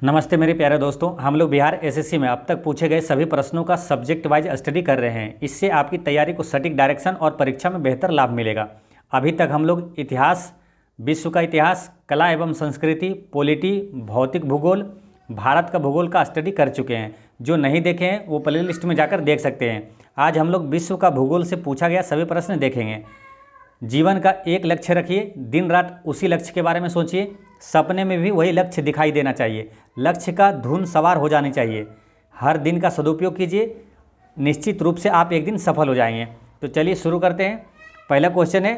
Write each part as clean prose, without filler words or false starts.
नमस्ते मेरे प्यारे दोस्तों, हम लोग बिहार एसएससी में अब तक पूछे गए सभी प्रश्नों का सब्जेक्ट वाइज स्टडी कर रहे हैं। इससे आपकी तैयारी को सटीक डायरेक्शन और परीक्षा में बेहतर लाभ मिलेगा। अभी तक हम लोग इतिहास, विश्व का इतिहास, कला एवं संस्कृति, पॉलिटी, भौतिक भूगोल, भारत का भूगोल का स्टडी कर चुके हैं। जो नहीं देखे हैं वो प्ले लिस्ट में जाकर देख सकते हैं। आज हम लोग विश्व का भूगोल से पूछा गया सभी प्रश्न देखेंगे। जीवन का एक लक्ष्य रखिए, दिन रात उसी लक्ष्य के बारे में सोचिए, सपने में भी वही लक्ष्य दिखाई देना चाहिए, लक्ष्य का धुन सवार हो जानी चाहिए। हर दिन का सदुपयोग कीजिए, निश्चित रूप से आप एक दिन सफल हो जाएंगे। तो चलिए शुरू करते हैं। पहला क्वेश्चन है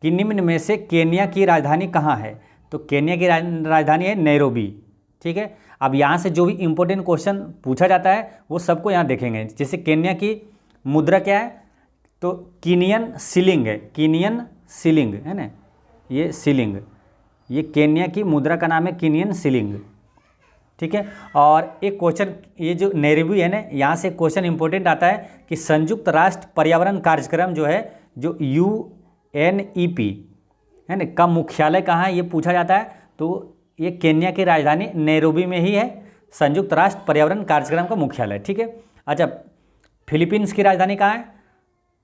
कि निम्न में से केन्या की राजधानी कहाँ है। तो केन्या की राजधानी है नैरोबी। ठीक है, अब यहाँ से जो भी इम्पोर्टेंट क्वेश्चन पूछा जाता है वो सबको यहाँ देखेंगे। जैसे केन्या की मुद्रा क्या है, तो कीनियन सिलिंग है, कीनियन सिलिंग है ना, ये सिलिंग, ये केन्या की मुद्रा का नाम है कीनियन सिलिंग। ठीक है, और एक क्वेश्चन ये जो नैरोबी है ना, यहाँ से क्वेश्चन इंपॉर्टेंट आता है कि संयुक्त राष्ट्र पर्यावरण कार्यक्रम जो है, जो UNEP है ना, का मुख्यालय कहाँ है ये पूछा जाता है। तो ये केन्या की राजधानी नैरोबी में ही है, संयुक्त राष्ट्र पर्यावरण कार्यक्रम का मुख्यालय। ठीक है, अच्छा फिलीपींस की राजधानी कहाँ है,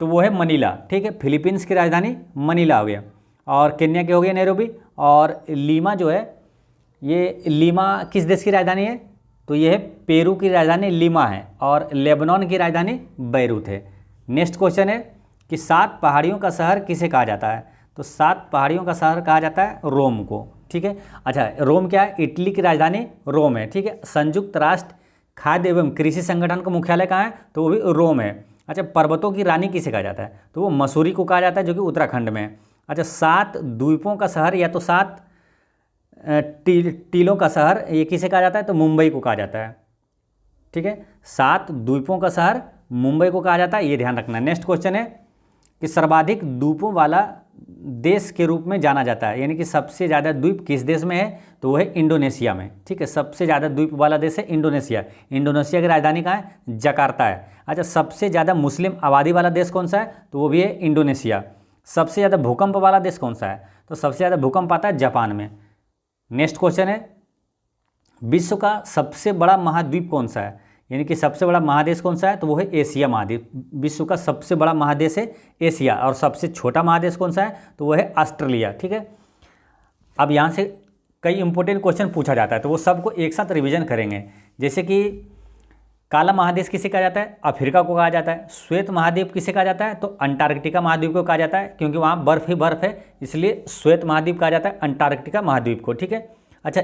तो वो है मनीला। ठीक है, फिलीपींस की राजधानी मनीला हो गया, और केन्या की हो गई नैरोबी। और लीमा जो है, ये लीमा किस देश की राजधानी है, तो ये है पेरू की राजधानी लीमा है, और लेबनान की राजधानी बैरूत है। नेक्स्ट क्वेश्चन है कि 7 पहाड़ियों का शहर किसे कहा जाता है। तो 7 पहाड़ियों का शहर कहा जाता है रोम को। ठीक है, अच्छा रोम क्या है, इटली की राजधानी रोम है। ठीक है, संयुक्त राष्ट्र खाद्य एवं कृषि संगठन का मुख्यालय कहाँ है, तो वो भी रोम है। अच्छा पर्वतों की रानी किसे कहा जाता है, तो वो मसूरी को कहा जाता है, जो कि उत्तराखंड में है। अच्छा 7 द्वीपों का शहर या तो 7 टीलों का शहर ये किसे कहा जाता है, तो मुंबई को कहा जाता है। ठीक है, 7 द्वीपों का शहर मुंबई को कहा जाता है, ये ध्यान रखना। नेक्स्ट क्वेश्चन है कि सर्वाधिक द्वीपों वाला देश के रूप में जाना जाता है, यानी कि सबसे ज़्यादा द्वीप किस देश में है, तो वो है इंडोनेशिया में। ठीक है, सबसे ज़्यादा द्वीप वाला देश है इंडोनेशिया। इंडोनेशिया की राजधानी कहाँ है, जकार्ता है। अच्छा सबसे ज़्यादा मुस्लिम आबादी वाला देश कौन सा है, तो वो भी है इंडोनेशिया। सबसे ज़्यादा भूकंप वाला देश कौन सा है, तो सबसे ज़्यादा भूकंप आता है जापान में। नेक्स्ट क्वेश्चन है विश्व का सबसे बड़ा महाद्वीप कौन सा है, यानी कि सबसे बड़ा महादेश कौन सा है, तो वो है एशिया महाद्वीप। विश्व का सबसे बड़ा महादेश है एशिया, और सबसे छोटा महादेश कौन सा है, तो वो है ऑस्ट्रेलिया। ठीक है, अब यहाँ से कई इंपॉर्टेंट क्वेश्चन पूछा जाता है, तो वो सबको एक साथ रिवीजन करेंगे। जैसे कि काला महादेश किसे कहा जाता है, अफ्रीका को कहा जाता है। श्वेत महाद्वीप किसे कहा जाता है, तो अंटार्कटिका महाद्वीप को कहा जाता है, क्योंकि वहाँ बर्फ ही बर्फ है, इसलिए श्वेत महाद्वीप कहा जाता है अंटार्कटिका महाद्वीप को। ठीक है, अच्छा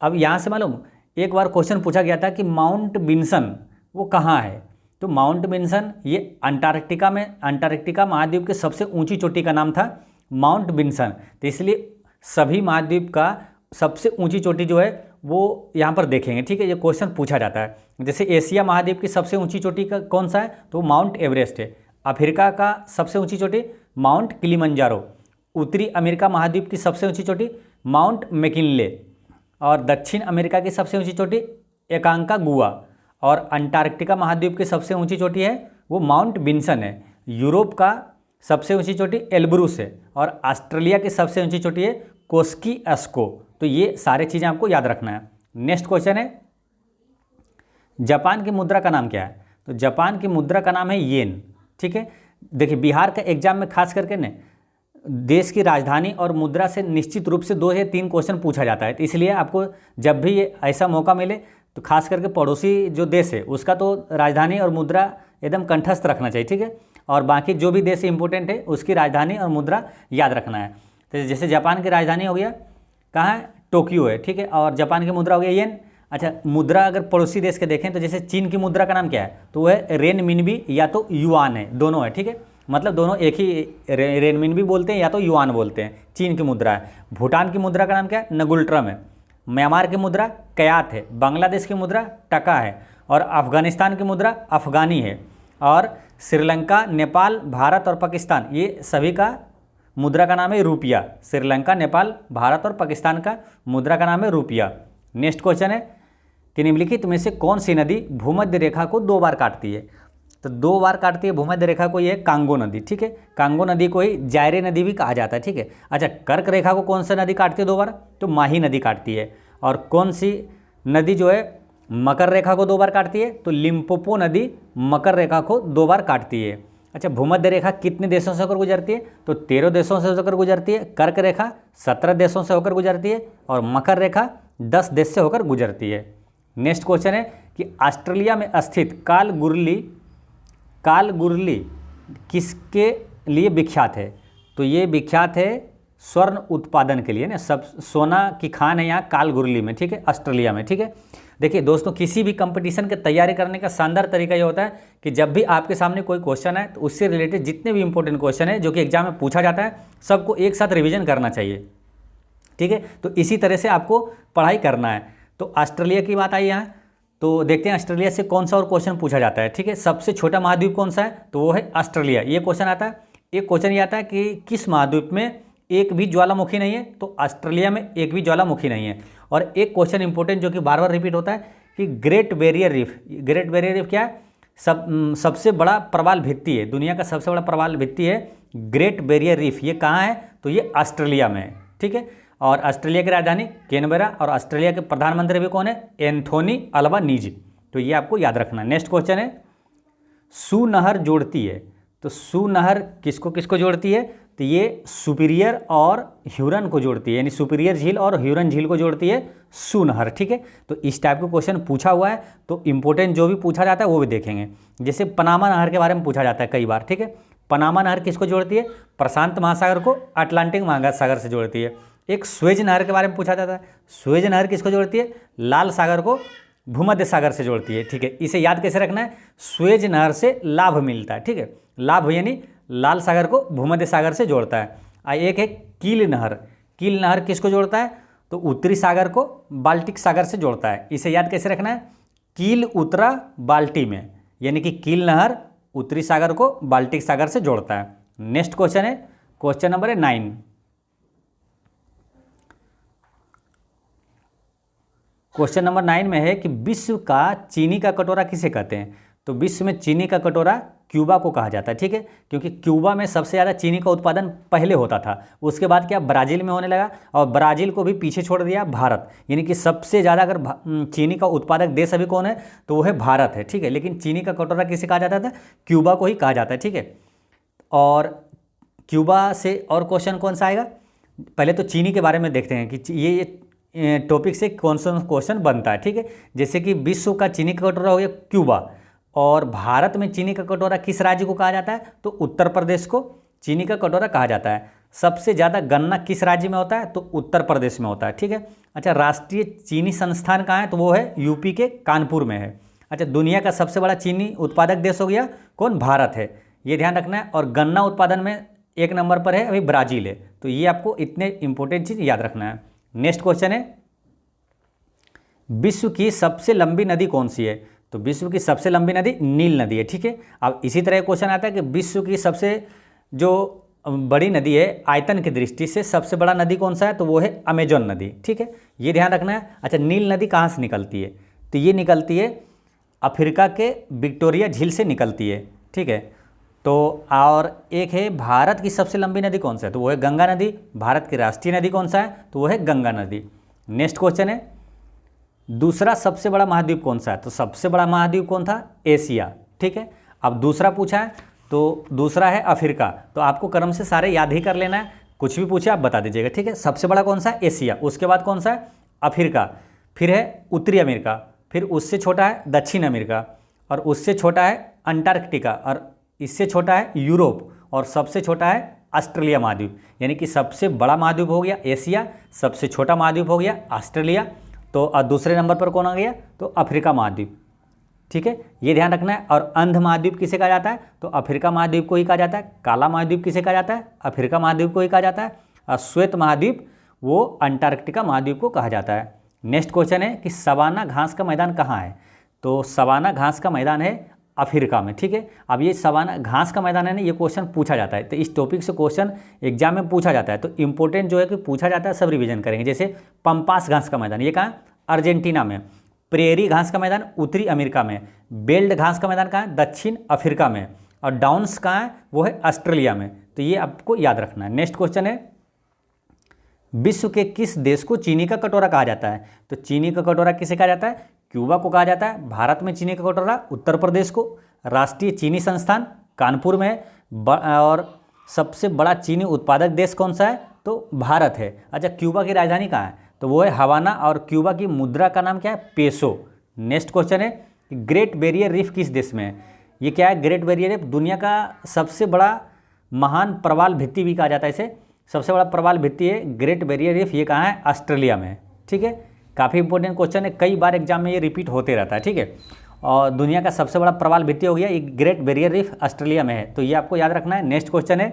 अब यहाँ से मालूम एक बार क्वेश्चन पूछा गया था कि माउंट विन्सन वो कहाँ है, तो माउंट विन्सन ये अंटार्कटिका महाद्वीप के सबसे ऊंची चोटी का नाम था माउंट विन्सन। तो इसलिए सभी महाद्वीप का सबसे ऊंची चोटी जो है वो यहाँ पर देखेंगे। ठीक है, ये क्वेश्चन पूछा जाता है। जैसे एशिया महाद्वीप की सबसे ऊंची चोटी का कौन सा है, तो माउंट एवरेस्ट है। अफ्रीका का सबसे ऊंची चोटी माउंट किलिमंजारो। उत्तरी अमेरिका महाद्वीप की सबसे ऊंची चोटी माउंट मैकिनले, और दक्षिण अमेरिका की सबसे ऊंची चोटी एकांकागुआ, और अंटार्कटिका महाद्वीप की सबसे ऊंची चोटी है वो माउंट विन्सन है। यूरोप का सबसे ऊंची चोटी एल्ब्रूस है, और ऑस्ट्रेलिया की सबसे ऊंची चोटी है कोस्की-एस्को। तो ये सारे चीज़ें आपको याद रखना है। नेक्स्ट क्वेश्चन है जापान की मुद्रा का नाम क्या है, तो जापान की मुद्रा का नाम है येन। ठीक है, देखिए बिहार का एग्जाम में खास करके न देश की राजधानी और मुद्रा से निश्चित रूप से 2 या 3 क्वेश्चन पूछा जाता है, तो इसलिए आपको जब भी ये ऐसा मौका मिले तो खास करके पड़ोसी जो देश है उसका तो राजधानी और मुद्रा एकदम कंठस्थ रखना चाहिए। ठीक है, और बाकी जो भी देश इंपॉर्टेंट है उसकी राजधानी और मुद्रा याद रखना है। तो जैसे जापान की राजधानी हो गया कहाँ है, टोक्यो है। ठीक है, और जापान की मुद्रा हो गया येन। अच्छा मुद्रा अगर पड़ोसी देश के देखें तो जैसे चीन की मुद्रा का नाम क्या है, तो वो है रेनमिनबी या तो युआन है, दोनों है। ठीक है, मतलब दोनों एक ही रेनमिनबी बोलते हैं या तो युआन बोलते हैं। चीन की मुद्रा है। भूटान की मुद्रा का नाम क्या है, नगुल्ट्रम है। म्यांमार की मुद्रा कयात है। बांग्लादेश की मुद्रा टका है, और अफगानिस्तान की मुद्रा अफगानी है। और श्रीलंका, नेपाल, भारत और पाकिस्तान ये सभी का मुद्रा का नाम है रुपया। श्रीलंका, नेपाल, भारत और पाकिस्तान का मुद्रा का नाम है रुपया। नेक्स्ट क्वेश्चन है कि निम्नलिखित में से कौन सी नदी भूमध्य रेखा को 2 बार काटती है, तो 2 बार काटती है भूमध्य रेखा को, ये कांगो नदी। ठीक है, कांगो नदी को ही जायरे नदी भी कहा जाता है। ठीक है, अच्छा कर्क रेखा को कौन सा नदी काटती है 2 बार, तो माही नदी काटती है। और कौन सी नदी जो है मकर रेखा को 2 बार काटती है? तो लिम्पोपो नदी मकर रेखा को 2 बार काटती है। अच्छा, भूमध्य रेखा कितने देशों से होकर गुजरती है? तो 13 देशों से होकर गुजरती है। कर्क रेखा 17 देशों से होकर गुजरती है और मकर रेखा 10 देश से होकर गुजरती है। नेक्स्ट क्वेश्चन है कि ऑस्ट्रेलिया में स्थित कालगुरली किसके लिए विख्यात है? तो ये विख्यात है स्वर्ण उत्पादन के लिए ना, सब सोना की खान है यहाँ कालगुरली में, ठीक है, ऑस्ट्रेलिया में, ठीक है। देखिए दोस्तों, किसी भी कंपटीशन की तैयारी करने का शानदार तरीका ये होता है कि जब भी आपके सामने कोई क्वेश्चन है तो उससे रिलेटेड जितने भी इंपॉर्टेंट क्वेश्चन है जो कि एग्जाम में पूछा जाता है सबको एक साथ रिवीजन करना चाहिए, ठीक है। तो इसी तरह से आपको पढ़ाई करना है। तो ऑस्ट्रेलिया की बात आई यहाँ, तो देखते हैं ऑस्ट्रेलिया से कौन सा और क्वेश्चन पूछा जाता है, ठीक है। सबसे छोटा महाद्वीप कौन सा है? तो वो है ऑस्ट्रेलिया। ये क्वेश्चन आता है। एक क्वेश्चन ये आता है कि किस महाद्वीप में एक भी ज्वालामुखी नहीं है? तो ऑस्ट्रेलिया में एक भी ज्वालामुखी नहीं है। और एक क्वेश्चन इंपॉर्टेंट जो कि बार बार रिपीट होता है कि ग्रेट बैरियर रीफ क्या है? सबसे बड़ा प्रवाल भित्ति है, दुनिया का सबसे बड़ा प्रवाल भित्ति है ग्रेट बैरियर रीफ। ये कहाँ है? तो ये ऑस्ट्रेलिया में है, ठीक है। और ऑस्ट्रेलिया की राजधानी कैनबरा और ऑस्ट्रेलिया के प्रधानमंत्री भी कौन है? Anthony Albanese. तो ये आपको याद रखना। नेक्स्ट क्वेश्चन है, सू नहर जोड़ती है। तो सू नहर किसको किसको जोड़ती है? तो ये सुपीरियर और ह्यूरन को जोड़ती है, यानी सुपीरियर झील और ह्यूरन झील को जोड़ती है सू नहर, ठीक है। तो इस टाइप का क्वेश्चन पूछा हुआ है, तो इंपॉर्टेंट जो भी पूछा जाता है वो भी देखेंगे। जैसे पनामा नहर के बारे में पूछा जाता है कई बार, ठीक है। पनामा नहर किसको जोड़ती है? प्रशांत महासागर को अटलांटिक महासागर से जोड़ती है। एक स्वेज नहर के बारे में पूछा जाता है, स्वेज नहर किसको जोड़ती है? लाल सागर को भूमध्य सागर से जोड़ती है, ठीक है। इसे याद कैसे रखना है? स्वेज नहर से लाभ मिलता है, ठीक है। लाभ यानी लाल सागर को भूमध्य सागर से जोड़ता है। एक है कील नहर। कील नहर किसको जोड़ता है? तो उत्तरी सागर को बाल्टिक सागर से जोड़ता है। इसे याद कैसे रखना है? कील उतरा बाल्टी में, यानी कि कील नहर उत्तरी सागर को बाल्टिक सागर से जोड़ता है। नेक्स्ट क्वेश्चन है, क्वेश्चन नंबर 9। क्वेश्चन नंबर 9 में है कि विश्व का चीनी का कटोरा किसे कहते हैं? तो विश्व में चीनी का कटोरा क्यूबा को कहा जाता है, ठीक है। क्योंकि क्यूबा में सबसे ज़्यादा चीनी का उत्पादन पहले होता था, उसके बाद क्या ब्राज़ील में होने लगा और ब्राज़ील को भी पीछे छोड़ दिया भारत। यानी कि सबसे ज़्यादा अगर चीनी का उत्पादक देश अभी कौन है? तो वो है भारत है, ठीक है। लेकिन चीनी का कटोरा किसे कहा जाता था? क्यूबा को ही कहा जाता है, ठीक है। और क्यूबा से और क्वेश्चन कौन सा आएगा? पहले तो चीनी के बारे में देखते हैं कि ये टॉपिक से कौन सा क्वेश्चन बनता है, ठीक है। जैसे कि विश्व का चीनी का कटोरा हो गया क्यूबा, और भारत में चीनी का कटोरा किस राज्य को कहा जाता है? तो उत्तर प्रदेश को चीनी का कटोरा कहा जाता है। सबसे ज़्यादा गन्ना किस राज्य में होता है? तो उत्तर प्रदेश में होता है, ठीक है। अच्छा, राष्ट्रीय चीनी संस्थान कहाँ है? तो वो है यूपी के कानपुर में है। अच्छा, दुनिया का सबसे बड़ा चीनी उत्पादक देश हो गया कौन? भारत है, ये ध्यान रखना है। और गन्ना उत्पादन में 1 नंबर पर है अभी ब्राज़ील है। तो ये आपको इतने इंपॉर्टेंट चीज़ याद रखना है। नेक्स्ट क्वेश्चन है, विश्व की सबसे लंबी नदी कौन सी है? तो विश्व की सबसे लंबी नदी नील नदी है, ठीक है। अब इसी तरह क्वेश्चन आता है कि विश्व की सबसे जो बड़ी नदी है आयतन की दृष्टि से सबसे बड़ा नदी कौन सा है? तो वो है अमेजन नदी, ठीक है, ये ध्यान रखना है। अच्छा, नील नदी कहाँ से निकलती है? तो ये निकलती है अफ्रीका के विक्टोरिया झील से निकलती है, ठीक है। तो और एक है भारत की सबसे लंबी नदी कौन सा है? तो वो है गंगा नदी। भारत की राष्ट्रीय नदी कौन सा है? तो वो है गंगा नदी। नेक्स्ट क्वेश्चन है, दूसरा सबसे बड़ा महाद्वीप कौन सा है? तो सबसे बड़ा महाद्वीप कौन था? एशिया, ठीक है। अब दूसरा पूछा है तो दूसरा है अफ्रीका। तो आपको क्रम से सारे याद ही कर लेना है, कुछ भी पूछे आप बता दीजिएगा, ठीक है। सबसे बड़ा कौन सा है? एशिया। उसके बाद कौन सा है? अफ्रीका। फिर है उत्तरी अमेरिका, फिर उससे छोटा है दक्षिण अमेरिका, और उससे छोटा है अंटार्कटिका, और इससे छोटा है यूरोप, और सबसे छोटा है ऑस्ट्रेलिया महाद्वीप। यानी कि सबसे बड़ा महाद्वीप हो गया एशिया, सबसे छोटा महाद्वीप हो गया ऑस्ट्रेलिया, तो दूसरे नंबर पर कौन आ गया? तो अफ्रीका महाद्वीप, ठीक है, ये ध्यान रखना है। और अंध महाद्वीप किसे कहा जाता है? तो अफ्रीका महाद्वीप को ही कहा जाता है। काला महाद्वीप किसे कहा जाता है? अफ्रीका महाद्वीप को ही कहा जाता है। और श्वेत महाद्वीप वो अंटार्कटिका महाद्वीप को कहा जाता है। नेक्स्ट क्वेश्चन है कि सवाना घास का मैदान कहाँ है? तो सवाना घास का मैदान है अफ्रीका में, ठीक है। अब ये सवाना घास का मैदान है ना, ये क्वेश्चन पूछा जाता है, तो इस टॉपिक से क्वेश्चन एग्जाम में पूछा जाता है। तो इंपॉर्टेंट जो है कि पूछा जाता है सब रिवीजन करेंगे। जैसे पंपास घास का मैदान, ये कहाँ? अर्जेंटीना में। प्रेरी घास का मैदान उत्तरी अमेरिका में। बेल्ट घास का मैदान कहाँ है? दक्षिण अफ्रीका में। और डाउन्स कहाँ है? वो है ऑस्ट्रेलिया में। तो ये आपको याद रखना है। नेक्स्ट क्वेश्चन है, विश्व के किस देश को चीनी का कटोरा कहा जाता है? तो चीनी का कटोरा किसे कहा जाता है? क्यूबा को कहा जाता है। भारत में चीनी का कटोरा उत्तर प्रदेश को। राष्ट्रीय चीनी संस्थान कानपुर में है। और सबसे बड़ा चीनी उत्पादक देश कौन सा है? तो भारत है। अच्छा, क्यूबा की राजधानी कहाँ है? तो वो है हवाना। और क्यूबा की मुद्रा का नाम क्या है? पेसो। नेक्स्ट क्वेश्चन है, ग्रेट बैरियर रीफ किस देश में है? ये क्या है? ग्रेट बैरियर रीफ दुनिया का सबसे बड़ा महान प्रवाल भित्ति भी कहा जाता है इसे। सबसे बड़ा प्रवाल भित्ति है ग्रेट बैरियर रीफ। ये कहाँ है? ऑस्ट्रेलिया में है। ठीक है, काफ़ी इंपॉर्टेंट क्वेश्चन है, कई बार एग्जाम में ये रिपीट होते रहता है। ठीक है, और दुनिया का सबसे बड़ा प्रवाल भित्ति हो गया ये ग्रेट बैरियर रीफ, ऑस्ट्रेलिया में है, तो ये आपको याद रखना है। नेक्स्ट क्वेश्चन है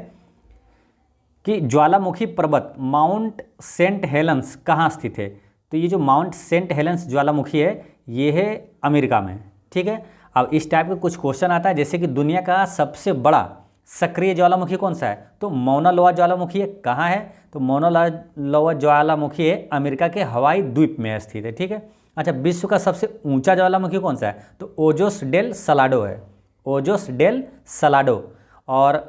कि ज्वालामुखी पर्वत माउंट सेंट हेलेंस कहाँ स्थित है? तो ये जो माउंट सेंट हेलेंस ज्वालामुखी है ये है अमेरिका में। ठीक है, अब इस टाइप का कुछ क्वेश्चन आता है, जैसे कि दुनिया का सबसे बड़ा सक्रिय ज्वालामुखी कौन सा है? तो मौना लोआ ज्वालामुखी है। कहाँ है? तो मौना लोआ ज्वालामुखी है अमेरिका के हवाई द्वीप में स्थित है। ठीक है, अच्छा, विश्व का सबसे ऊंचा ज्वालामुखी कौन सा है? तो ओजोस डेल सलाडो है। Ojos del Salado. और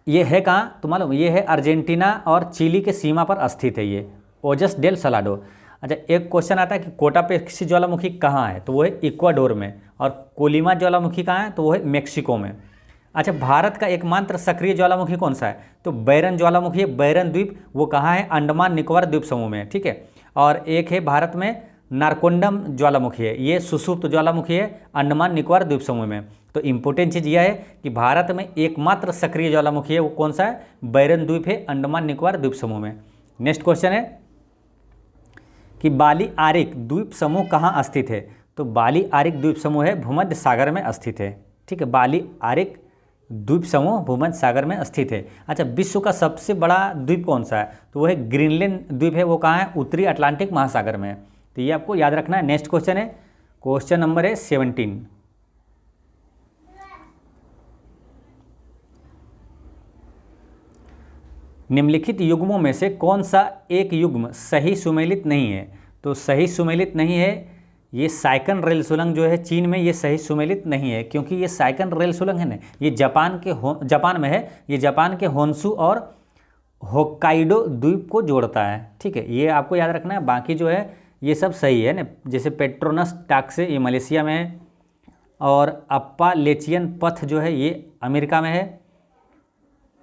ये है कहाँ तो मालूम? ये है अर्जेंटीना और चिली के सीमा पर स्थित है ये ओजस डेल सलाडो। अच्छा, एक क्वेश्चन आता है कि कोटापेक्सी ज्वालामुखी कहाँ है? तो वो है इक्वाडोर में। और कोलिमा ज्वालामुखी कहाँ है? तो वो है मेक्सिको में। अच्छा, भारत का एकमात्र सक्रिय ज्वालामुखी कौन सा है? तो बैरन ज्वालामुखी है। बैरन द्वीप वो कहाँ है? अंडमान निकोबार द्वीप समूह में। ठीक है, और एक है भारत में नारकोंडम ज्वालामुखी है, ये सुषुप्त ज्वालामुखी है अंडमान निकोबार द्वीप समूह में। तो इंपॉर्टेंट चीज़ यह है कि भारत में एकमात्र सक्रिय ज्वालामुखी है वो कौन सा है? बैरन द्वीप है अंडमान निकोबार द्वीप समूह में। नेक्स्ट क्वेश्चन है कि बाली आरिक द्वीप समूह कहाँ स्थित है? तो बाली आरिक द्वीप समूह है भूमध्य सागर में स्थित है। ठीक है, बाली आरिक द्वीप समूह भूमध्य सागर में स्थित है। अच्छा, विश्व का सबसे बड़ा द्वीप कौन सा है? तो वो है ग्रीनलैंड द्वीप है। वो कहाँ है? उत्तरी अटलांटिक महासागर में है। तो ये आपको याद रखना है। नेक्स्ट क्वेश्चन है, क्वेश्चन नंबर है 17। निम्नलिखित युग्मों में से कौन सा एक युग्म सही सुमेलित नहीं है? तो सही सुमेलित नहीं है ये साइकन रेल सुरंग जो है चीन में, ये सही सुमेलित नहीं है, क्योंकि ये साइकन रेल सुरंग है ना, ये जापान में है। ये जापान के होन्शु और होक्काइडो द्वीप को जोड़ता है। ठीक है, ये आपको याद रखना है। बाकी जो है ये सब सही है ना, जैसे पेट्रोनस टाक्से ये मलेशिया में है, और अप्पालेचियन पथ जो है ये अमेरिका में है,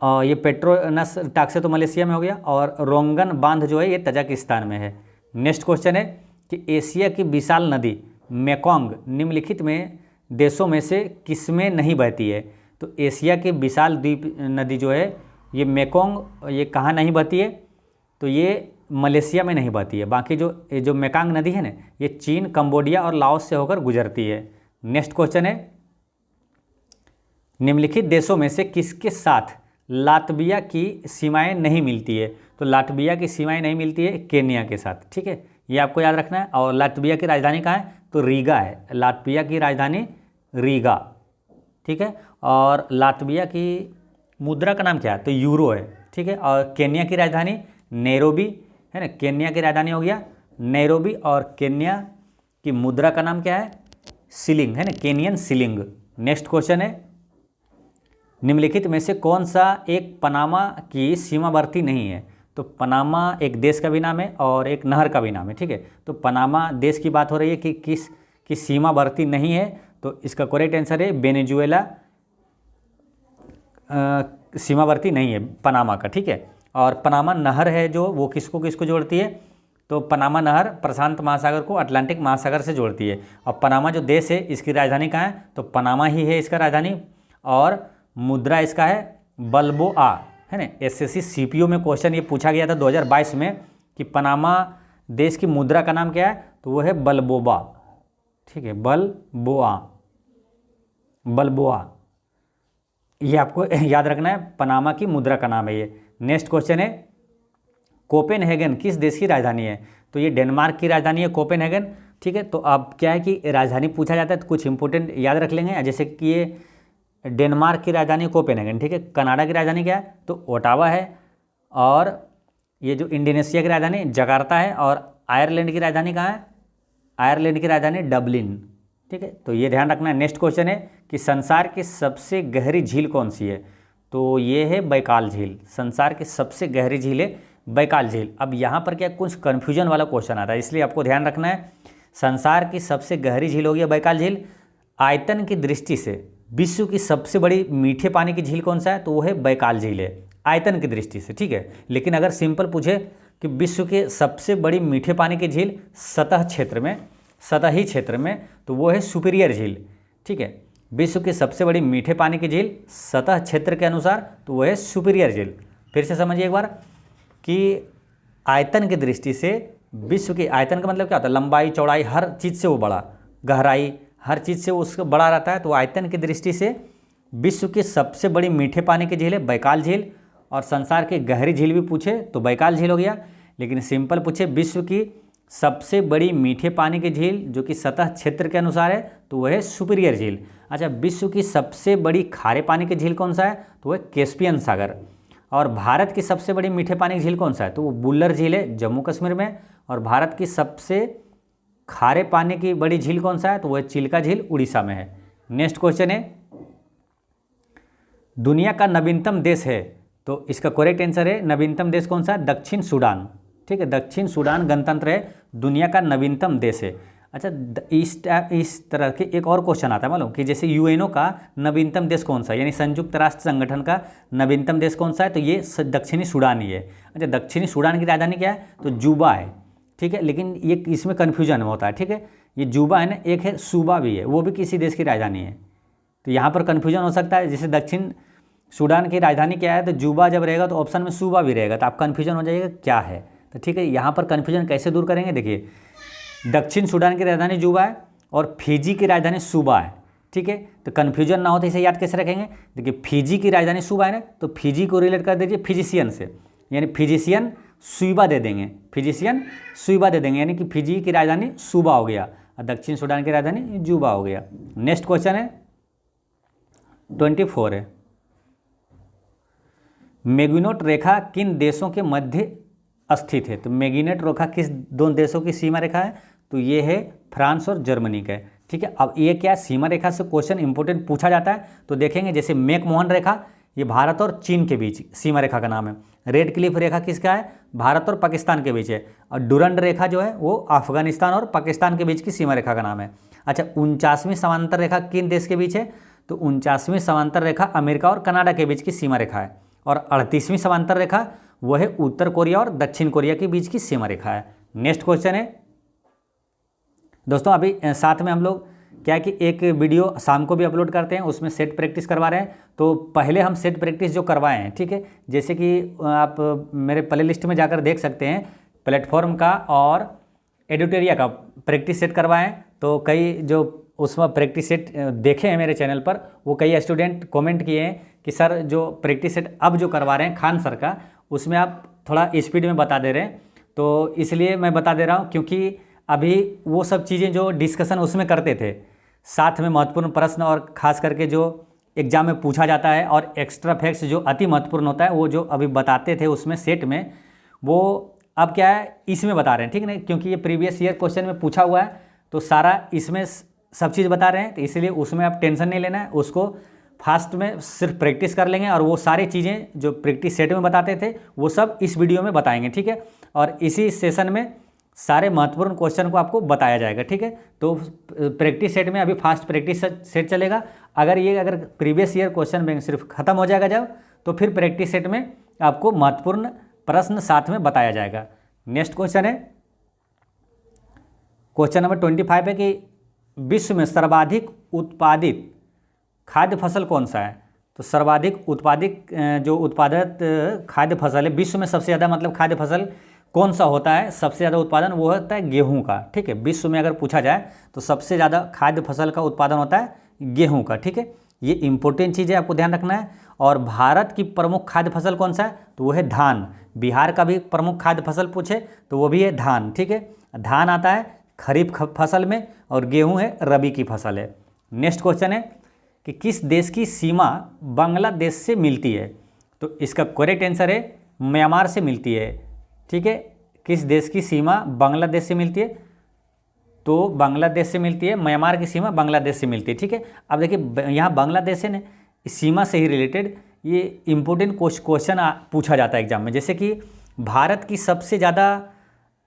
और ये पेट्रोनस टाक्से तो मलेशिया में हो गया, और रोंगन बांध जो है ये तजाकिस्तान में है। नेक्स्ट क्वेश्चन है कि एशिया की विशाल नदी मेकोंग निम्नलिखित में देशों में से किसमें नहीं बहती है? तो एशिया की विशाल द्वीप नदी जो है ये मेकोंग, ये कहाँ नहीं बहती है? तो ये मलेशिया में नहीं बहती है। बाकी जो मेकांग नदी है ना, ये चीन, कंबोडिया और लाओस से होकर गुजरती है। नेक्स्ट क्वेश्चन है, निम्नलिखित देशों में से किसके साथ लातविया की सीमाएं नहीं मिलती है? तो लातविया की सीमाएं नहीं मिलती है केन्या के साथ। ठीक है, ये आपको याद रखना है। और लातविया की राजधानी कहाँ है? तो रीगा है। लातविया की राजधानी रीगा। ठीक है, और लातविया की मुद्रा का नाम क्या है? तो यूरो है। ठीक है, और केन्या की राजधानी नैरोबी है ना, केन्या की राजधानी हो गया नैरोबी, और केन्या की मुद्रा का नाम क्या है? शिलिंग है ना, केनियन शिलिंग। नेक्स्ट क्वेश्चन है, निम्नलिखित में से कौन सा एक पनामा की सीमावर्ती नहीं है? तो पनामा एक देश का भी नाम है और एक नहर का भी नाम है। ठीक है, तो पनामा देश की बात हो रही है कि किस की सीमावर्ती नहीं है, तो इसका करेक्ट आंसर है वेनेजुएला सीमावर्ती नहीं है पनामा का। ठीक है, और पनामा नहर है जो वो किसको किसको जोड़ती है? तो पनामा नहर प्रशांत महासागर को अटलांटिक महासागर से जोड़ती है। और पनामा जो देश है इसकी राजधानी कहाँ है? तो पनामा ही है इसका राजधानी, और मुद्रा इसका है बल्बोआ है ना। एसएससी सीपीओ में क्वेश्चन ये पूछा गया था 2022 में कि पनामा देश की मुद्रा का नाम क्या है? तो वो है बल्बोआ। ठीक है, बल्बोआ, बल्बोआ, ये आपको याद रखना है, पनामा की मुद्रा का नाम है ये। नेक्स्ट क्वेश्चन है, कोपेनहेगन किस देश की राजधानी है? तो ये डेनमार्क की राजधानी है कोपेनहेगन। ठीक है, तो अब क्या है कि राजधानी पूछा जाता है तो कुछ इंपॉर्टेंट याद रख लेंगे, जैसे कि ये डेनमार्क की राजधानी कोपेनहेगन। ठीक है, कनाडा की राजधानी क्या है? तो ओटावा है, और ये जो इंडोनेशिया की राजधानी जकार्ता है, और आयरलैंड की राजधानी कहाँ है? आयरलैंड की राजधानी डबलिन। ठीक है, तो ये ध्यान रखना है। नेक्स्ट क्वेश्चन है कि संसार की सबसे गहरी झील कौन सी है? तो ये है बैकाल झील। संसार की सबसे गहरी झील है बैकाल झील। अब यहाँ पर क्या कुछ कन्फ्यूजन वाला क्वेश्चन आता है, इसलिए आपको ध्यान रखना है। संसार की सबसे गहरी झील होगी बैकाल झील। आयतन की दृष्टि से विश्व की सबसे बड़ी मीठे पानी की झील कौन सा है, तो वो है बैकाल झील है, आयतन की दृष्टि से, ठीक है। लेकिन अगर सिंपल पूछे कि विश्व के सबसे बड़ी मीठे पानी की झील सतही क्षेत्र में, तो वो है सुपीरियर झील, ठीक है। विश्व की सबसे बड़ी मीठे पानी की झील सतह क्षेत्र के अनुसार, तो वो है सुपीरियर झील। फिर से समझिए एक बार कि आयतन की दृष्टि से विश्व की, आयतन का मतलब क्या होता है, लंबाई चौड़ाई हर चीज़ से वो बड़ा, गहराई हर चीज़ से उसका बड़ा रहता है। तो आयतन की दृष्टि से विश्व की सबसे बड़ी मीठे पानी की झील है बैकाल झील, और संसार की गहरी झील भी पूछे तो बैकाल झील हो गया। लेकिन सिंपल पूछे विश्व की सबसे बड़ी मीठे पानी की झील जो कि सतह क्षेत्र के अनुसार है, तो वह है सुपीरियर झील। अच्छा, विश्व की सबसे बड़ी खारे पानी की झील कौन सा है, तो वह कैस्पियन सागर। और भारत की सबसे बड़ी मीठे पानी की झील कौन सा है, तो वो बुल्लर झील है जम्मू कश्मीर में। और भारत की सबसे खारे पानी की बड़ी झील कौन सा है, तो वह चिल्का झील उड़ीसा में है। नेक्स्ट क्वेश्चन है, दुनिया का नवीनतम देश है, तो इसका करेक्ट आंसर है नवीनतम देश कौन सा है, दक्षिण सूडान, ठीक है। दक्षिण सूडान गणतंत्र है, दुनिया का नवीनतम देश है। अच्छा, इस तरह के एक और क्वेश्चन आता है मालूम कि जैसे यूएनओ का नवीनतम देश कौन सा है, यानी संयुक्त राष्ट्र संगठन का नवीनतम देश कौन सा है, तो ये दक्षिणी सूडान ही है। अच्छा, दक्षिणी सूडान की राजधानी क्या है, तो जूबा है, ठीक है। लेकिन ये इसमें कन्फ्यूजन होता है, ठीक है। ये जूबा है ना, एक है सूबा भी है, वो भी किसी देश की राजधानी है। तो यहाँ पर कन्फ्यूजन हो सकता है, जैसे दक्षिण सूडान की राजधानी क्या है, तो जूबा जब रहेगा तो ऑप्शन में सूबा भी रहेगा, तो आप कन्फ्यूजन हो जाएगा क्या है। तो ठीक है, यहाँ पर कन्फ्यूजन कैसे दूर करेंगे, देखिए दक्षिण सूडान की राजधानी जूबा है और फिजी की राजधानी सूबा है, ठीक है। तो कन्फ्यूजन ना हो तो इसे याद कैसे रखेंगे, देखिए फिजी की राजधानी सूबा है ना, तो फिजी को रिलेट कर दीजिए फिजिशियन से, यानी फिजिशियन सूबा दे देंगे, फिजिशियन सूबा दे देंगे, यानी कि फिजी की राजधानी सूबा हो गया और दक्षिण सूडान की राजधानी जूबा हो गया। नेक्स्ट क्वेश्चन है 24 है, मैगिनोट रेखा किन देशों के मध्य स्थित है, तो मैगिनेट रेखा किस दोनों देशों की सीमा रेखा है, तो ये है फ्रांस और जर्मनी का है, ठीक है। अब ये क्या सीमा रेखा से क्वेश्चन इंपोर्टेंट पूछा जाता है, तो देखेंगे जैसे मैकमोहन रेखा, ये भारत और चीन के बीच सीमा रेखा का नाम है। रेड क्लिफ रेखा किसका है, भारत और पाकिस्तान के बीच है। और डुरंड रेखा जो है वो अफगानिस्तान और पाकिस्तान के बीच की सीमा रेखा का नाम है। अच्छा, 49वीं समांतर रेखा किन देश के बीच है, तो 49वीं समांतर रेखा अमेरिका और कनाडा के बीच की सीमा रेखा है। और 38वीं समांतर रेखा वह है उत्तर कोरिया और दक्षिण कोरिया के बीच की सीमा रेखा है। नेक्स्ट क्वेश्चन है दोस्तों, अभी साथ में हम लोग क्या है कि एक वीडियो शाम को भी अपलोड करते हैं, उसमें सेट प्रैक्टिस करवा रहे हैं। तो पहले हम सेट प्रैक्टिस जो करवाए हैं, ठीक है, जैसे कि आप मेरे प्ले लिस्ट में जाकर देख सकते हैं, प्लेटफॉर्म का और एडिटोरिया का प्रैक्टिस सेट करवाएं। तो कई जो उसमें प्रैक्टिस सेट देखे हैं मेरे चैनल पर, वो कई स्टूडेंट कमेंट किए हैं कि सर जो प्रैक्टिस सेट अब जो करवा रहे हैं खान सर का, उसमें आप थोड़ा स्पीड में बता दे रहे हैं। तो इसलिए मैं बता दे रहा हूँ, क्योंकि अभी वो सब चीज़ें जो डिस्कशन उसमें करते थे, साथ में महत्वपूर्ण प्रश्न और ख़ास करके जो एग्जाम में पूछा जाता है, और एक्स्ट्रा फैक्ट्स जो अति महत्वपूर्ण होता है, वो जो अभी बताते थे उसमें सेट में, वो अब क्या है इसमें बता रहे हैं, ठीक है ना। क्योंकि ये प्रीवियस ईयर क्वेश्चन में पूछा हुआ है, तो सारा इसमें सब चीज़ बता रहे हैं, तो इसलिए उसमें आप टेंशन नहीं लेना है, उसको फास्ट में सिर्फ प्रैक्टिस कर लेंगे, और वो सारी चीज़ें जो प्रैक्टिस सेट में बताते थे वो सब इस वीडियो में बताएंगे, ठीक है। और इसी सेशन में सारे महत्वपूर्ण क्वेश्चन को आपको बताया जाएगा, ठीक है। तो प्रैक्टिस सेट में अभी फास्ट प्रैक्टिस सेट चलेगा। अगर प्रीवियस ईयर क्वेश्चन बैंक सिर्फ खत्म हो जाएगा जब, तो फिर प्रैक्टिस सेट में आपको महत्वपूर्ण प्रश्न साथ में बताया जाएगा। नेक्स्ट क्वेश्चन है क्वेश्चन नंबर 25 है कि विश्व में सर्वाधिक उत्पादित खाद्य फसल कौन सा है, तो सर्वाधिक उत्पादित खाद्य फसल है विश्व में, सबसे ज़्यादा मतलब खाद्य फसल कौन सा होता है, सबसे ज़्यादा उत्पादन वो होता है गेहूं का, ठीक है। विश्व में अगर पूछा जाए तो सबसे ज़्यादा खाद्य फसल का उत्पादन होता है गेहूं का, ठीक है। ये इंपॉर्टेंट चीज़ है, आपको ध्यान रखना है। और भारत की प्रमुख खाद्य फसल कौन सा है, तो वो है धान। बिहार का भी प्रमुख खाद्य फसल पूछे तो वो भी है धान, ठीक है। धान आता है खरीफ फसल में, और गेहूँ है रबी की फसल है। नेक्स्ट क्वेश्चन है कि किस देश की सीमा बांग्लादेश से मिलती है, तो इसका करेक्ट आंसर है म्यांमार से मिलती है, ठीक है। किस देश की सीमा बांग्लादेश से मिलती है, तो बांग्लादेश से मिलती है, म्यांमार की सीमा बांग्लादेश से मिलती है, ठीक है। अब देखिए यहाँ बांग्लादेश से ने सीमा से ही रिलेटेड ये इंपॉर्टेंट क्वेश्चन पूछा जाता है एग्जाम में, जैसे कि भारत की सबसे ज़्यादा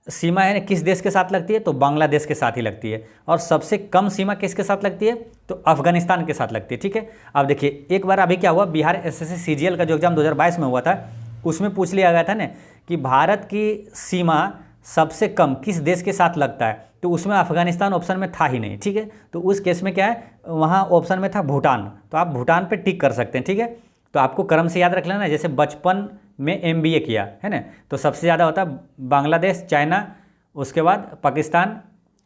सीमा है किस देश के साथ लगती है, तो बांग्लादेश के साथ ही लगती है। और सबसे कम सीमा किसके साथ लगती है, तो अफगानिस्तान के साथ लगती है। ठीक है, अब देखिए एक बार अभी क्या हुआ, बिहार एसएससी सीजीएल का जो एग्जाम 2022 में हुआ था उसमें पूछ लिया गया था ना कि भारत की सीमा सबसे कम किस देश के साथ लगता है, तो उसमें अफगानिस्तान ऑप्शन में था ही नहीं। ठीक है, तो उस केस में क्या है, वहाँ ऑप्शन में था भूटान, तो आप भूटान पे टिक कर सकते हैं। ठीक है, तो आपको क्रम से याद रख लेना, जैसे बचपन में एमबीए किया है ना, तो सबसे ज़्यादा होता है बांग्लादेश, चाइना, उसके बाद पाकिस्तान,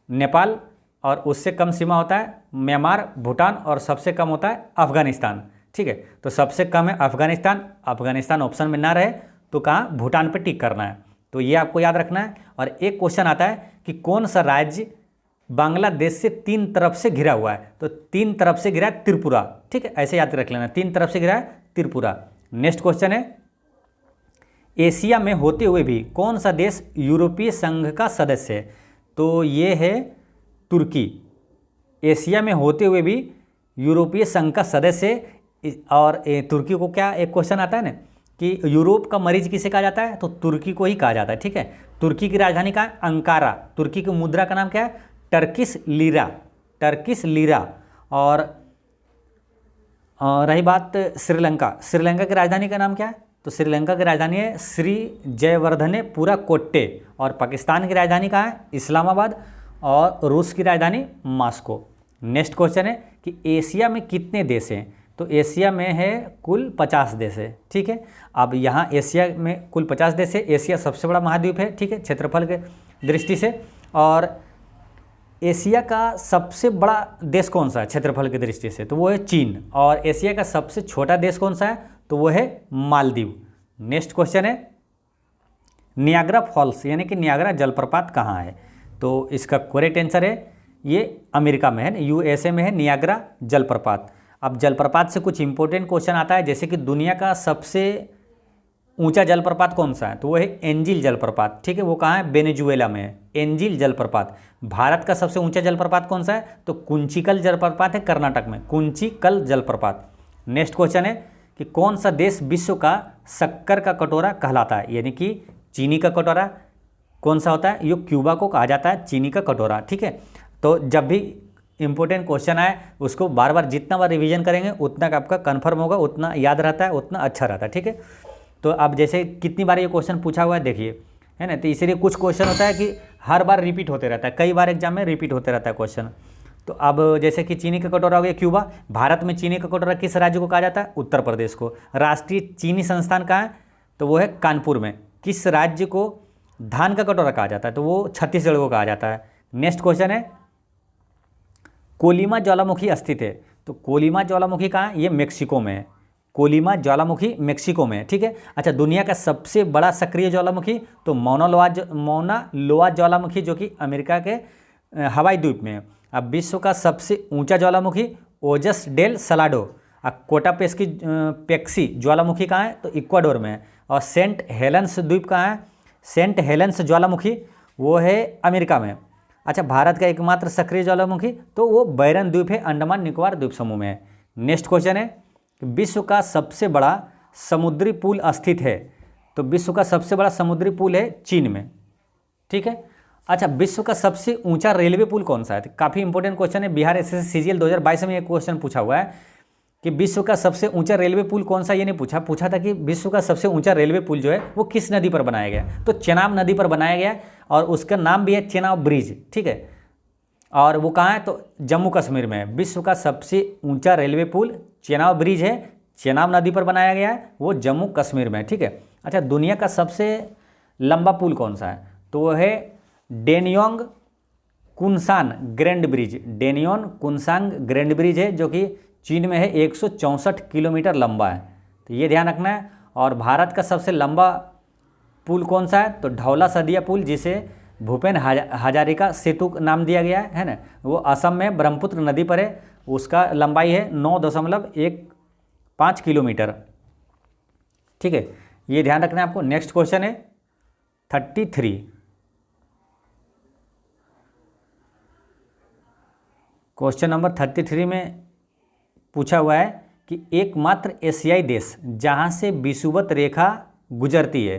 नेपाल, और उससे कम सीमा होता है म्यांमार, भूटान, और सबसे कम होता है अफगानिस्तान। ठीक है, तो सबसे कम है अफगानिस्तान, अफगानिस्तान ऑप्शन में ना रहे तो कहाँ, भूटान पे टिक करना है। तो ये आपको याद रखना है। और एक क्वेश्चन आता है कि कौन सा राज्य बांग्लादेश से 3 तरफ से घिरा हुआ है, तो 3 तरफ से घिरा है त्रिपुरा। ठीक है, ऐसे याद रख लेना, 3 तरफ से घिरा है त्रिपुरा। नेक्स्ट क्वेश्चन है, एशिया में होते हुए भी कौन सा देश यूरोपीय संघ का सदस्य है, तो ये है तुर्की। एशिया में होते हुए भी यूरोपीय संघ का सदस्य है। और तुर्की को क्या एक क्वेश्चन आता है ना कि यूरोप का मरीज किसे कहा जाता है, तो तुर्की को ही कहा जाता है। ठीक है, तुर्की की राजधानी का है अंकारा, तुर्की की मुद्रा का नाम क्या है, टर्किश लीरा, टर्किश लीरा। और रही बात श्रीलंका, श्रीलंका की राजधानी का नाम क्या है, तो श्रीलंका की राजधानी है श्री जयवर्धने पुरा कोट्टे। और पाकिस्तान की राजधानी कहाँ है, इस्लामाबाद। और रूस की राजधानी मॉस्को। नेक्स्ट क्वेश्चन है कि एशिया में कितने देश हैं, तो एशिया में है कुल 50 देश है। ठीक है, अब यहाँ एशिया में कुल 50 देश है। एशिया सबसे बड़ा महाद्वीप है, ठीक है, क्षेत्रफल के दृष्टि से। और एशिया का सबसे बड़ा देश कौन सा है क्षेत्रफल की दृष्टि से, तो वो है चीन। और एशिया का सबसे छोटा देश कौन सा है, तो वो है मालदीव। नेक्स्ट क्वेश्चन है, नियाग्रा फॉल्स यानी कि नियाग्रा जलप्रपात कहाँ है, तो इसका करेक्ट आंसर है ये अमेरिका में है, यूएसए में है नियाग्रा जलप्रपात। अब जलप्रपात से कुछ इंपॉर्टेंट क्वेश्चन आता है, जैसे कि दुनिया का सबसे ऊंचा जलप्रपात कौन सा है, तो वो है एंजिल जलप्रपात। ठीक है, वो कहाँ है, वेनेजुएला में है एंजिल जलप्रपात। भारत का सबसे ऊंचा जलप्रपात कौन सा है, तो कुंचिकल जलप्रपात है कर्नाटक में, कुंचिकल जलप्रपात। नेक्स्ट क्वेश्चन है कि कौन सा देश विश्व का शक्कर का कटोरा कहलाता है, यानी कि चीनी का कटोरा कौन सा होता है, ये क्यूबा को कहा जाता है चीनी का कटोरा। ठीक है, तो जब भी इंपॉर्टेंट क्वेश्चन आए उसको बार बार जितना बार रिवीजन करेंगे उतना आपका कन्फर्म होगा, उतना याद रहता है, उतना अच्छा रहता है। ठीक है, तो अब जैसे कितनी बार ये क्वेश्चन पूछा हुआ है देखिए, है ना, तो इसीलिए कुछ क्वेश्चन होता है कि हर बार रिपीट होते रहता है, कई बार एग्जाम में रिपीट होते रहता है क्वेश्चन। तो अब जैसे कि चीनी का कटोरा हो गया क्यूबा, भारत में चीनी का कटोरा किस राज्य को कहा जाता है, उत्तर प्रदेश को। राष्ट्रीय चीनी संस्थान कहाँ है, तो वो है कानपुर में। किस राज्य को धान का कटोरा कहा जाता है, तो वो छत्तीसगढ़ को कहा जाता है। नेक्स्ट क्वेश्चन है, कोलिमा ज्वालामुखी स्थित है, तो कोलिमा ज्वालामुखी कहाँ है, ये मेक्सिको में है, कोलिमा ज्वालामुखी मेक्सिको में है। ठीक है, अच्छा, दुनिया का सबसे बड़ा सक्रिय ज्वालामुखी, तो मौना लोआ ज्वालामुखी जो कि अमेरिका के हवाई द्वीप में है। अब विश्व का सबसे ऊंचा ज्वालामुखी ओजस डेल सलाडो, कोटापेस्की पेक्सी ज्वालामुखी कहाँ है, तो इक्वाडोर में है। और सेंट हेलेंस द्वीप कहाँ है, सेंट हेलेंस ज्वालामुखी वो है अमेरिका में। अच्छा, भारत का एकमात्र सक्रिय ज्वालामुखी, तो वो बैरन द्वीप है, अंडमान निकोबार द्वीप समूह में है। नेक्स्ट क्वेश्चन है, विश्व का सबसे बड़ा समुद्री पुल स्थित है, तो विश्व का सबसे बड़ा समुद्री पुल है चीन में। ठीक है, अच्छा, विश्व का सबसे ऊंचा रेलवे पुल कौन सा है, काफ़ी इंपॉर्टेंट क्वेश्चन है, बिहार एसएससी सीजीएल 2022 में एक क्वेश्चन पूछा हुआ है कि विश्व का सबसे ऊंचा रेलवे पुल कौन सा, ये नहीं पूछा था कि विश्व का सबसे ऊंचा रेलवे पुल जो है वो किस नदी पर बनाया गया, तो चेनाब नदी पर बनाया गया और उसका नाम भी है चेनाब ब्रिज। ठीक है, और वो कहाँ है, तो जम्मू कश्मीर में है। विश्व का सबसे ऊंचा रेलवे पुल चेनाब ब्रिज है, चेनाब नदी पर बनाया गया है, वो जम्मू कश्मीर में है। ठीक है, अच्छा, दुनिया का सबसे लंबा पुल कौन सा है, तो वो है डेनियोंग कुनसान ग्रैंड ब्रिज, डेनियोन कुनसांग ग्रैंड ब्रिज है जो कि चीन में है, 164 किलोमीटर लंबा है, तो ये ध्यान रखना है। और भारत का सबसे लंबा पुल कौन सा है, तो ढौला सदिया पुल, जिसे भूपेन हजारिका सेतु नाम दिया गया है ना, वो असम में ब्रह्मपुत्र नदी पर है, उसका लंबाई है 9.15 किलोमीटर। ठीक है, ये ध्यान रखना है आपको। नेक्स्ट क्वेश्चन है 33, क्वेश्चन नंबर 33 में पूछा हुआ है कि एकमात्र एशियाई देश जहाँ से विषुवत रेखा गुजरती है,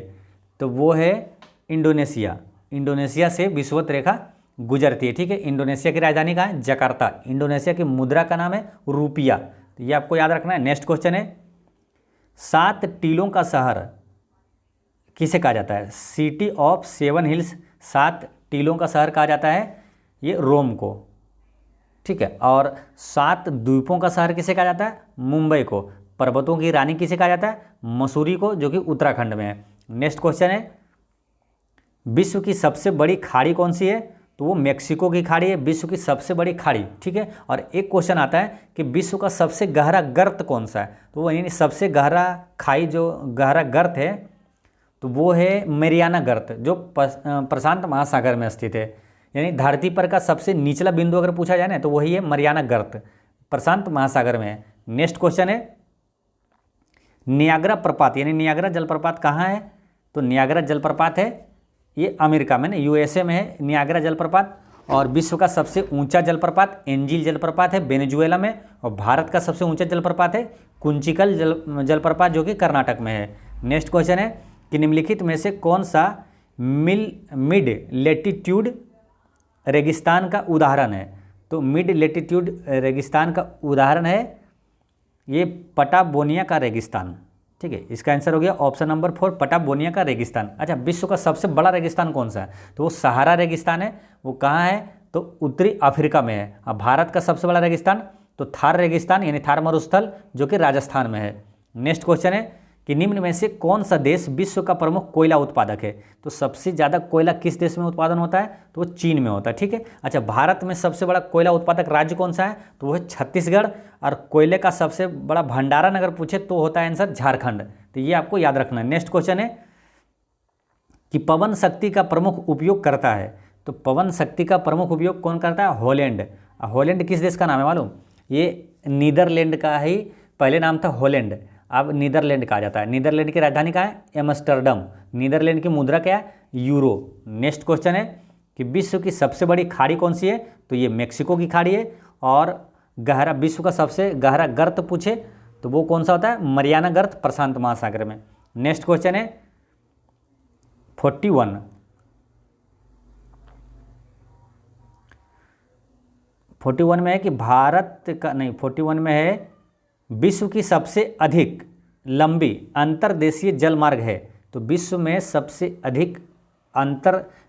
तो वो है इंडोनेशिया। इंडोनेशिया से विषुवत रेखा गुजरती है, ठीक है। इंडोनेशिया की राजधानी कहाँ है? जकार्ता। इंडोनेशिया की मुद्रा का नाम है रुपया, तो ये आपको याद रखना है। नेक्स्ट क्वेश्चन है 7 टीलों का शहर किसे कहा जाता है? सिटी ऑफ 7 हिल्स, 7 टीलों का शहर कहा जाता है ये रोम को, ठीक है। और 7 द्वीपों का शहर किसे कहा जाता है? मुंबई को। पर्वतों की रानी किसे कहा जाता है? मसूरी को, जो कि उत्तराखंड में है। नेक्स्ट क्वेश्चन है विश्व की सबसे बड़ी खाड़ी कौन सी है? तो वो मेक्सिको की खाड़ी है, विश्व की सबसे बड़ी खाड़ी, ठीक है। और एक क्वेश्चन आता है कि विश्व का सबसे गहरा गर्त कौन सा है? तो वो यानी सबसे गहरा खाई जो गहरा गर्त है तो वो है मैरियाना गर्त, जो प्रशांत महासागर में स्थित है। यानी धरती पर का सबसे निचला बिंदु अगर पूछा जाए ना तो वही है मैरियाना गर्त, प्रशांत महासागर में है। नेक्स्ट क्वेश्चन है नियाग्रा प्रपात, यानी नियाग्रा जलप्रपात कहाँ है? तो नियाग्रा जलप्रपात है ये अमेरिका में ना, यूएसए में है नियाग्रा जलप्रपात। और विश्व का सबसे ऊंचा जलप्रपात एंजिल जलप्रपात है वेनेजुएला में। और भारत का सबसे ऊंचा जलप्रपात है कुंचिकल जलप्रपात, जो कि कर्नाटक में है। नेक्स्ट क्वेश्चन है कि निम्नलिखित में से कौन सा मिड लेटीट्यूड रेगिस्तान का उदाहरण है? तो मिड लेटीट्यूड रेगिस्तान का उदाहरण है ये पटागोनिया का रेगिस्तान, ठीक है। इसका आंसर हो गया ऑप्शन नंबर 4 पटागोनिया का रेगिस्तान। अच्छा, विश्व का सबसे बड़ा रेगिस्तान कौन सा है? तो वो सहारा रेगिस्तान है। वो कहाँ है? तो उत्तरी अफ्रीका में है। अब भारत का सबसे बड़ा रेगिस्तान तो थार रेगिस्तान यानी थार मरुस्थल, जो कि राजस्थान में है। नेक्स्ट क्वेश्चन है कि निम्न में से कौन सा देश विश्व का प्रमुख कोयला उत्पादक है? तो सबसे ज़्यादा कोयला किस देश में उत्पादन होता है? तो वो चीन में होता है, ठीक है। अच्छा, भारत में सबसे बड़ा कोयला उत्पादक राज्य कौन सा है? तो वो है छत्तीसगढ़। और कोयले का सबसे बड़ा भंडारण अगर पूछे तो होता है आंसर झारखंड। तो ये आपको याद रखना है। नेक्स्ट क्वेश्चन है कि पवन शक्ति का प्रमुख उपयोग करता है? तो पवन शक्ति का प्रमुख उपयोग कौन करता है? हॉलैंड। हॉलैंड किस देश का नाम है मालूम? ये नीदरलैंड का ही पहले नाम था हॉलैंड, अब नीदरलैंड कहा जाता है। नीदरलैंड की राजधानी कहाँ है? एम्स्टर्डम। नीदरलैंड की मुद्रा क्या है? यूरो। नेक्स्ट क्वेश्चन है कि विश्व की सबसे बड़ी खाड़ी कौन सी है? तो ये मेक्सिको की खाड़ी है। और गहरा विश्व का सबसे गहरा गर्त पूछे तो वो कौन सा होता है? मरियाना गर्त, प्रशांत महासागर में। नेक्स्ट क्वेश्चन है 41 में है कि भारत का नहीं, 41 में है विश्व की सबसे अधिक लंबी अंतर्देशीय जलमार्ग है। तो विश्व में सबसे अधिक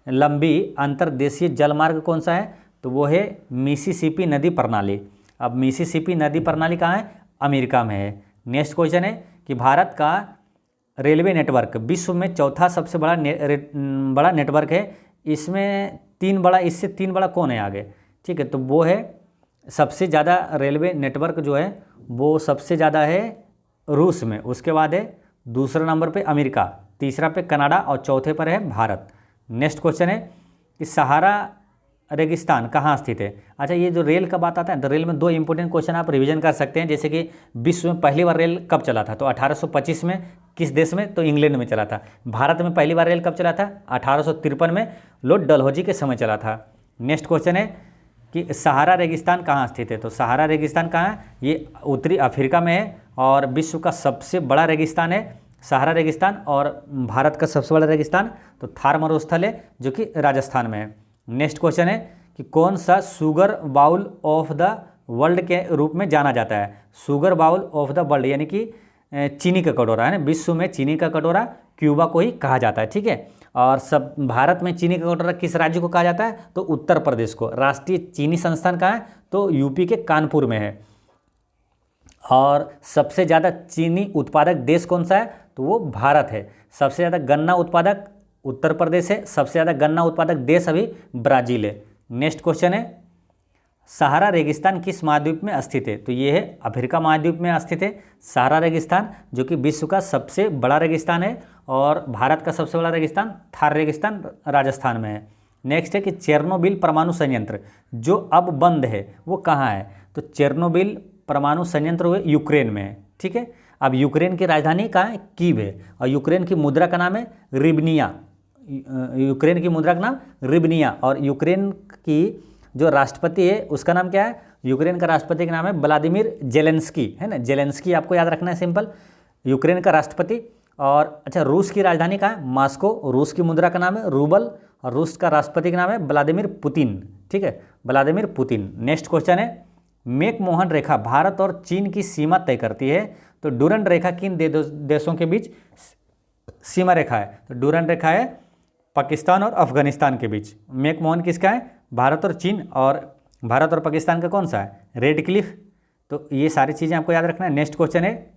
लंबी अंतर्देशीय जलमार्ग कौन सा है? तो वो है मिसिसिपी नदी प्रणाली। अब मिसिसिपी नदी प्रणाली कहाँ है? अमेरिका में है। नेक्स्ट क्वेश्चन है कि भारत का रेलवे नेटवर्क विश्व में चौथा सबसे बड़ा बड़ा नेटवर्क है। इसमें इससे तीन बड़ा कौन है आगे? ठीक है, तो वो है सबसे ज़्यादा रेलवे नेटवर्क जो है वो सबसे ज़्यादा है रूस में, उसके बाद है दूसरे नंबर पे अमेरिका, तीसरा पे कनाडा और चौथे पर है भारत। नेक्स्ट क्वेश्चन है कि सहारा रेगिस्तान कहाँ स्थित है? अच्छा, ये जो रेल का बात आता है तो रेल में 2 इंपॉर्टेंट क्वेश्चन आप रिवीजन कर सकते हैं। जैसे कि विश्व में पहली बार रेल कब चला था? तो 1825 में। किस देश में? तो इंग्लैंड में चला था। भारत में पहली बार रेल कब चला था? 1853 में लॉर्ड डलहौजी के समय चला था। नेक्स्ट क्वेश्चन है कि सहारा रेगिस्तान कहाँ स्थित है? तो सहारा रेगिस्तान कहाँ है? ये उत्तरी अफ्रीका में है और विश्व का सबसे बड़ा रेगिस्तान है सहारा रेगिस्तान। और भारत का सबसे बड़ा रेगिस्तान तो थार मरुस्थल है, जो कि राजस्थान में है। नेक्स्ट क्वेश्चन है कि कौन सा sugar bowl of the world के रूप में जाना जाता है? Sugar bowl of the world यानी कि चीनी का कटोरा है ना, विश्व में चीनी का कटोरा क्यूबा को ही कहा जाता है, ठीक है। और सब भारत में चीनी का कटोरा किस राज्य को कहा जाता है? तो उत्तर प्रदेश को। राष्ट्रीय चीनी संस्थान कहाँ है? तो यूपी के कानपुर में है। और सबसे ज़्यादा चीनी उत्पादक देश कौन सा है? तो वो भारत है। सबसे ज़्यादा गन्ना उत्पादक उत्तर प्रदेश है। सबसे ज़्यादा गन्ना उत्पादक देश अभी ब्राज़ील है। नेक्स्ट क्वेश्चन है सहारा रेगिस्तान किस महाद्वीप में स्थित है? तो ये है अफ्रीका महाद्वीप में स्थित है सहारा रेगिस्तान, जो कि विश्व का सबसे बड़ा रेगिस्तान है। और भारत का सबसे बड़ा रेगिस्तान थार रेगिस्तान राजस्थान में है। नेक्स्ट है कि चेरनोबिल परमाणु संयंत्र जो अब बंद है वो कहाँ है? तो चेरनोबिल परमाणु संयंत्र हुए यूक्रेन में है, ठीक है। अब यूक्रेन की राजधानी कहाँ है? कीव है। और यूक्रेन की मुद्रा का नाम है रिबनिया। यूक्रेन की मुद्रा का नाम रिबनिया। और यूक्रेन की जो राष्ट्रपति है उसका नाम क्या है? यूक्रेन का राष्ट्रपति का नाम है व्लादिमीर जेलेंस्की, है ना। जेलेंस्की आपको याद रखना है, सिंपल। यूक्रेन का राष्ट्रपति। और अच्छा, रूस की राजधानी कहाँ है? मॉस्को। रूस की मुद्रा का नाम है रूबल और रूस का राष्ट्रपति का नाम है व्लादिमीर पुतिन। ठीक है, व्लादिमीर पुतिन। नेक्स्ट क्वेश्चन है, मैकमोहन रेखा भारत और चीन की सीमा तय करती है। तो डूरंड रेखा किन देशों के बीच सीमा रेखा है? तो डूरंड रेखा है पाकिस्तान और अफगानिस्तान के बीच। मैकमोहन किसका है? भारत और चीन। और भारत और पाकिस्तान का कौन सा है? Red Cliff. तो ये सारी चीज़ें आपको याद रखना है। नेक्स्ट क्वेश्चन है,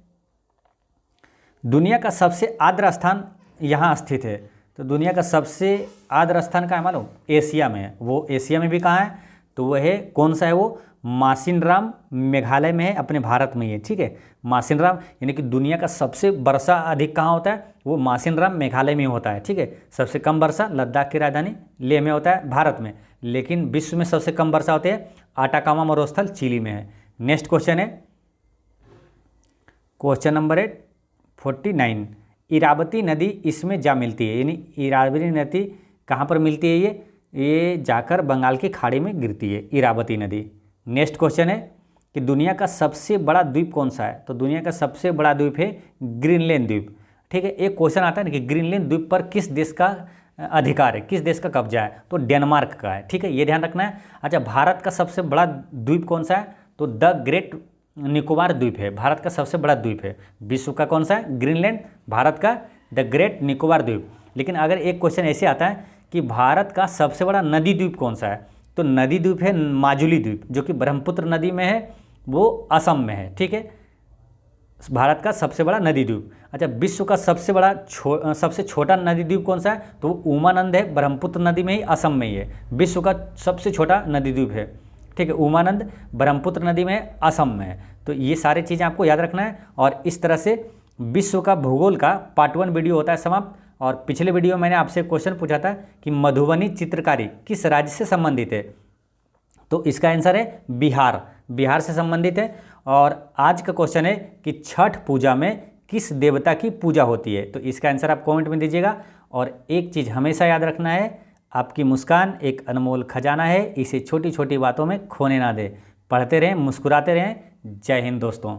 दुनिया का सबसे आर्द्र स्थान यहाँ स्थित है। तो दुनिया का सबसे आर्द्र स्थान कहाँ है मालूम? एशिया में है। वो एशिया में भी कहाँ है? तो वह है, कौन सा है वो? मासिनराम मेघालय में है, अपने भारत में ही है। ठीक है, मासिनराम, यानी कि दुनिया का सबसे वर्षा अधिक कहाँ होता है? वो मासिनराम मेघालय में होता है। ठीक है, सबसे कम वर्षा लद्दाख की राजधानी लेह में होता है, भारत में। लेकिन विश्व में सबसे कम वर्षा होती है आटाकामा मरुस्थल चिली में है। नेक्स्ट क्वेश्चन है, क्वेश्चन नंबर 49, इरावती नदी इसमें जा मिलती है। यानी इरावती नदी कहाँ पर मिलती है? ये जाकर बंगाल की खाड़ी में गिरती है, इरावती नदी। नेक्स्ट क्वेश्चन है कि दुनिया का सबसे बड़ा द्वीप कौन सा है? तो दुनिया का सबसे बड़ा द्वीप है ग्रीनलैंड द्वीप। ठीक है, एक क्वेश्चन आता है ना कि ग्रीनलैंड द्वीप पर किस देश का अधिकार है, किस देश का कब्जा है? तो डेनमार्क का है। ठीक है, ये ध्यान रखना है। अच्छा, भारत का सबसे बड़ा द्वीप कौन सा है? तो द ग्रेट निकोबार द्वीप है, भारत का सबसे बड़ा द्वीप है। विश्व का कौन सा है? ग्रीनलैंड। भारत का द ग्रेट निकोबार द्वीप। लेकिन अगर एक क्वेश्चन ऐसे आता है कि भारत का सबसे बड़ा नदी द्वीप कौन सा है? तो नदी द्वीप है माजुली द्वीप, जो कि ब्रह्मपुत्र नदी में है, वो असम में है। ठीक है, भारत का सबसे बड़ा नदी द्वीप। अच्छा, विश्व का सबसे बड़ा सबसे छोटा नदी द्वीप कौन सा है? तो उमानंद है, ब्रह्मपुत्र नदी में ही, असम में ही है। विश्व का सबसे छोटा नदी द्वीप है। ठीक है, उमानंद ब्रह्मपुत्र नदी में है, असम में है। तो ये सारी चीज़ें आपको याद रखना है। और इस तरह से विश्व का भूगोल का पार्ट 1 वीडियो होता है समाप्त। और पिछले वीडियो में मैंने आपसे क्वेश्चन पूछा था कि मधुबनी चित्रकारी किस राज्य से संबंधित है? तो इसका आंसर है बिहार, बिहार से संबंधित है। और आज का क्वेश्चन है कि छठ पूजा में किस देवता की पूजा होती है? तो इसका आंसर आप कमेंट में दीजिएगा। और एक चीज़ हमेशा याद रखना है, आपकी मुस्कान एक अनमोल खजाना है, इसे छोटी छोटी बातों में खोने ना दे। पढ़ते रहें, मुस्कुराते रहें। जय हिंद दोस्तों।